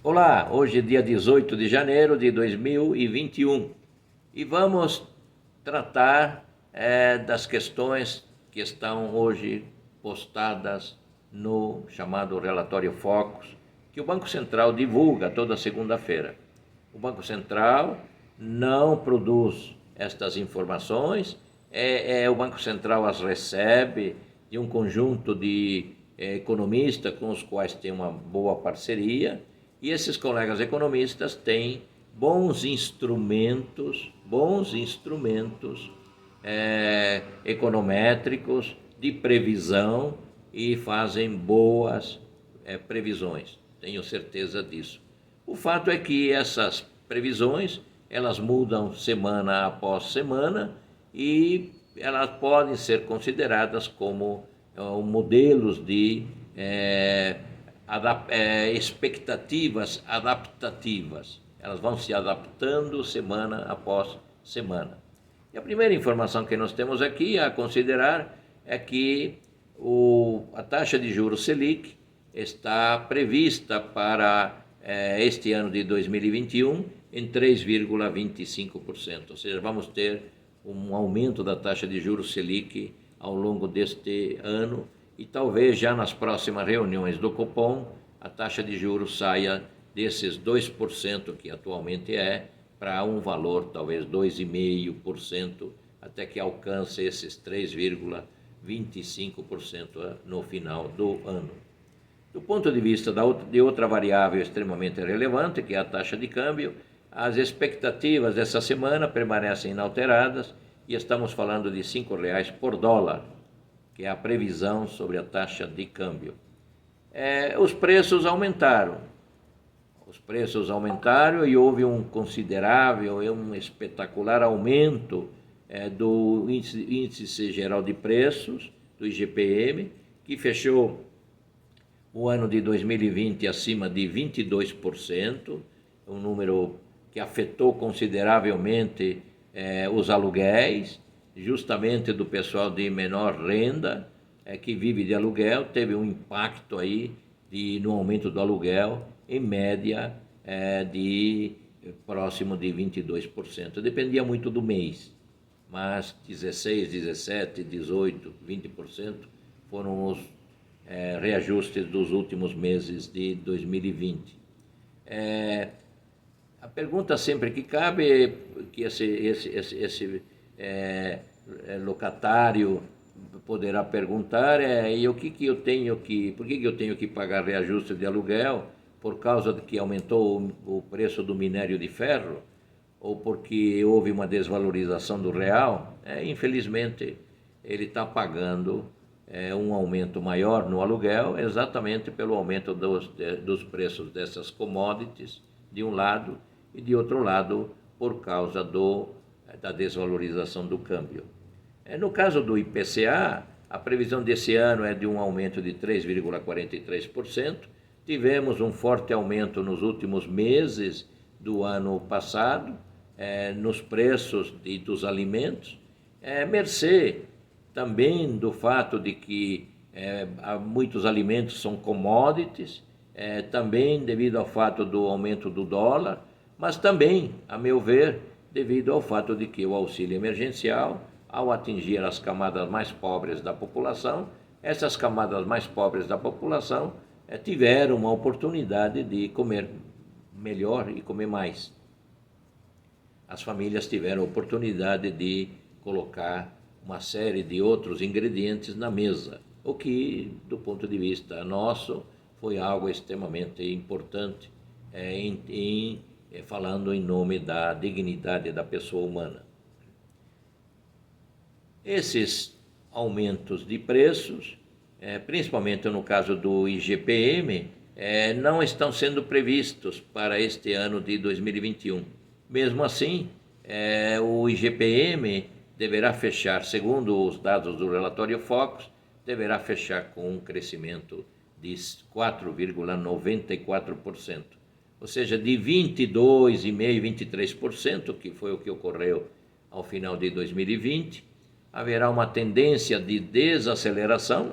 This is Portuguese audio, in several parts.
Olá, hoje é dia 18 de janeiro de 2021 e vamos tratar das questões que estão hoje postadas no chamado relatório Focus, que o Banco Central divulga toda segunda-feira. O Banco Central não produz estas informações, o Banco Central as recebe de um conjunto de economistas com os quais tem uma boa parceria, e esses colegas economistas têm bons instrumentos econométricos de previsão e fazem boas previsões, tenho certeza disso. O fato é que essas previsões, elas mudam semana após semana e elas podem ser consideradas como modelos de expectativas adaptativas. Elas vão se adaptando semana após semana. E a primeira informação que nós temos aqui a considerar é que a taxa de juros Selic está prevista para este ano de 2021 em 3,25%, ou seja, vamos ter um aumento da taxa de juros Selic ao longo deste ano e talvez já nas próximas reuniões do Copom a taxa de juros saia desses 2% que atualmente para um valor talvez 2,5% até que alcance esses 3,25% no final do ano. Do ponto de vista de outra variável extremamente relevante, que é a taxa de câmbio, as expectativas dessa semana permanecem inalteradas e estamos falando de R$ 5,00 por dólar, que é a previsão sobre a taxa de câmbio. Os preços aumentaram. E houve um considerável, um espetacular aumento do índice geral de preços, do IGPM, que fechou o ano de 2020 acima de 22%, um número que afetou consideravelmente os aluguéis, justamente do pessoal de menor renda, que vive de aluguel, teve um impacto aí no aumento do aluguel, em média de próximo de 22%. Dependia muito do mês, mas 16%, 17%, 18%, 20% foram os reajustes dos últimos meses de 2020. A pergunta sempre que cabe é que esse locatário poderá perguntar e por que eu tenho que pagar reajuste de aluguel por causa de que aumentou o preço do minério de ferro ou porque houve uma desvalorização do real? Infelizmente, ele está pagando um aumento maior no aluguel exatamente pelo aumento dos preços dessas commodities, de um lado, e de outro lado, por causa da desvalorização do câmbio. No caso do IPCA, a previsão desse ano é de um aumento de 3,43%. Tivemos um forte aumento nos últimos meses do ano passado, nos preços dos alimentos, mercê também do fato de que muitos alimentos são commodities, também devido ao fato do aumento do dólar, mas também, a meu ver, devido ao fato de que o auxílio emergencial, ao atingir as camadas mais pobres da população, essas camadas mais pobres da população tiveram uma oportunidade de comer melhor e comer mais. As famílias tiveram a oportunidade de colocar uma série de outros ingredientes na mesa, o que, do ponto de vista nosso, foi algo extremamente importante, falando em nome da dignidade da pessoa humana. Esses aumentos de preços, principalmente no caso do IGPM, não estão sendo previstos para este ano de 2021. Mesmo assim, o IGPM deverá fechar, segundo os dados do relatório Focus, deverá fechar com um crescimento de 4,94%. Ou seja, de 22,5%, 23%, que foi o que ocorreu ao final de 2020, haverá uma tendência de desaceleração,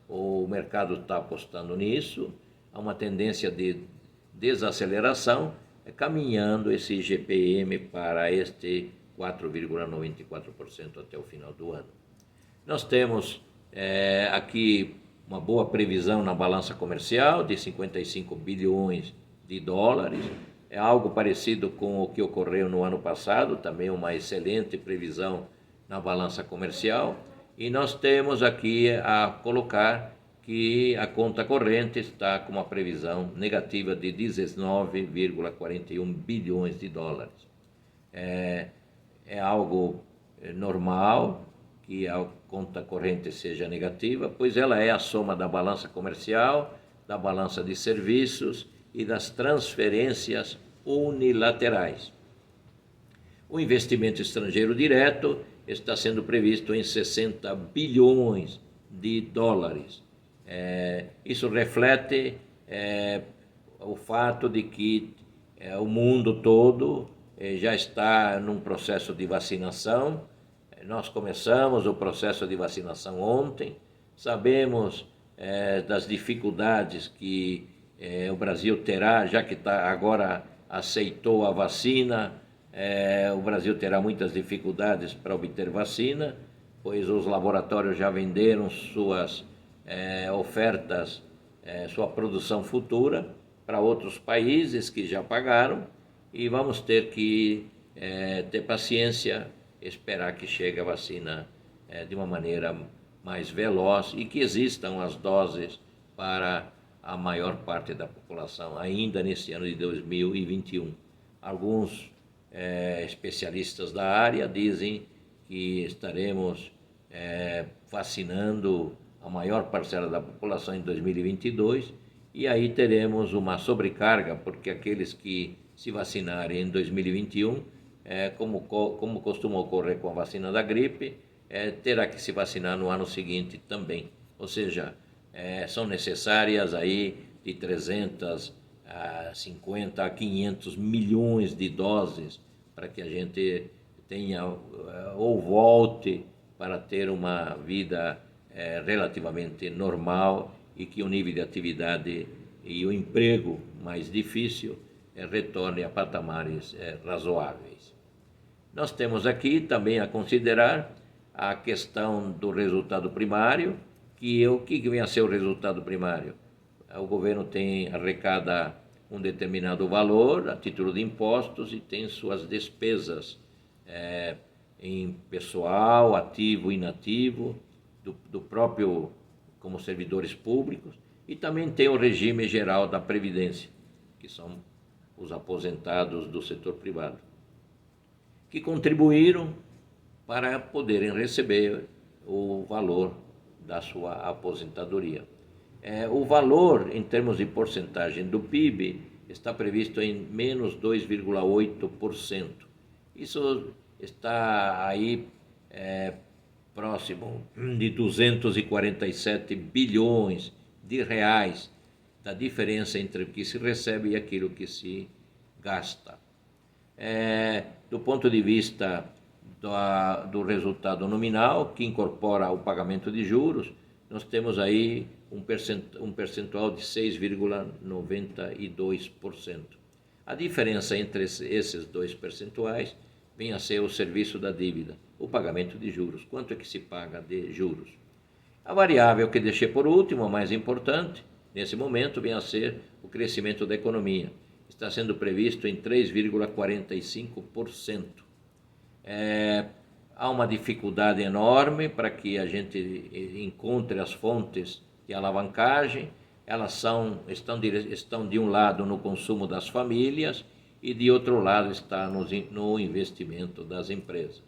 o mercado está apostando nisso, há uma tendência de desaceleração, caminhando esse IGPM para este 4,94% até o final do ano. Nós temos aqui uma boa previsão na balança comercial de 55 bilhões de dólares, é algo parecido com o que ocorreu no ano passado, também uma excelente previsão na balança comercial, e nós temos aqui a colocar que a conta corrente está com uma previsão negativa de 19,41 bilhões de dólares. É algo normal que a conta corrente seja negativa, pois ela é a soma da balança comercial, da balança de serviços e das transferências unilaterais. O investimento estrangeiro direto está sendo previsto em 60 bilhões de dólares. Isso reflete o fato de que o mundo todo já está num processo de vacinação. Nós começamos o processo de vacinação ontem, sabemos das dificuldades que o Brasil terá, já que agora aceitou a vacina, o Brasil terá muitas dificuldades para obter vacina, pois os laboratórios já venderam suas ofertas, sua produção futura para outros países que já pagaram, e vamos ter que ter paciência, esperar que chegue a vacina de uma maneira mais veloz e que existam as doses para a maior parte da população ainda nesse ano de 2021. Alguns especialistas da área dizem que estaremos vacinando a maior parcela da população em 2022 e aí teremos uma sobrecarga, porque aqueles que se vacinarem em 2021, como costuma ocorrer com a vacina da gripe, terá que se vacinar no ano seguinte também. Ou seja, são necessárias aí de 350 a 500 milhões de doses para que a gente tenha ou volte para ter uma vida relativamente normal e que o nível de atividade e o emprego mais difícil retorne a patamares razoáveis. Nós temos aqui também a considerar a questão do resultado primário, o que vem a ser o resultado primário? O governo arrecada um determinado valor a título de impostos e tem suas despesas em pessoal, ativo e inativo, do próprio como servidores públicos, e também tem o regime geral da Previdência, que são os aposentados do setor privado, que contribuíram para poderem receber o valor da sua aposentadoria. O valor, em termos de porcentagem do PIB, está previsto em menos 2,8%. Isso está aí próximo de 247 bilhões de reais da diferença entre o que se recebe e aquilo que se gasta. Do ponto de vista do resultado nominal, que incorpora o pagamento de juros, nós temos aí um percentual de 6,92%. A diferença entre esses dois percentuais vem a ser o serviço da dívida, o pagamento de juros. Quanto é que se paga de juros? A variável que deixei por último, a mais importante, nesse momento, vem a ser o crescimento da economia. Está sendo previsto em 3,45%. Há uma dificuldade enorme para que a gente encontre as fontes de alavancagem. Elas estão de um lado no consumo das famílias e de outro lado está no investimento das empresas.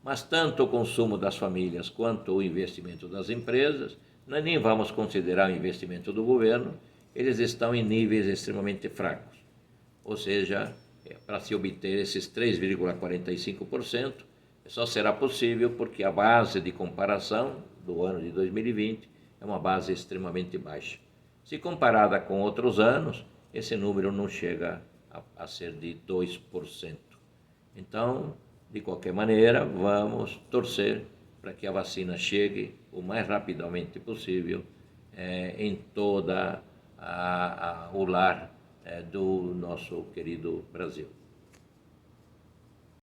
Mas tanto o consumo das famílias quanto o investimento das empresas, nós nem vamos considerar o investimento do governo, eles estão em níveis extremamente fracos. Ou seja, para se obter esses 3,45%, só será possível porque a base de comparação do ano de 2020 é uma base extremamente baixa. Se comparada com outros anos, esse número não chega a ser de 2%. Então, de qualquer maneira, vamos torcer para que a vacina chegue o mais rapidamente possível em toda o lar do nosso querido Brasil.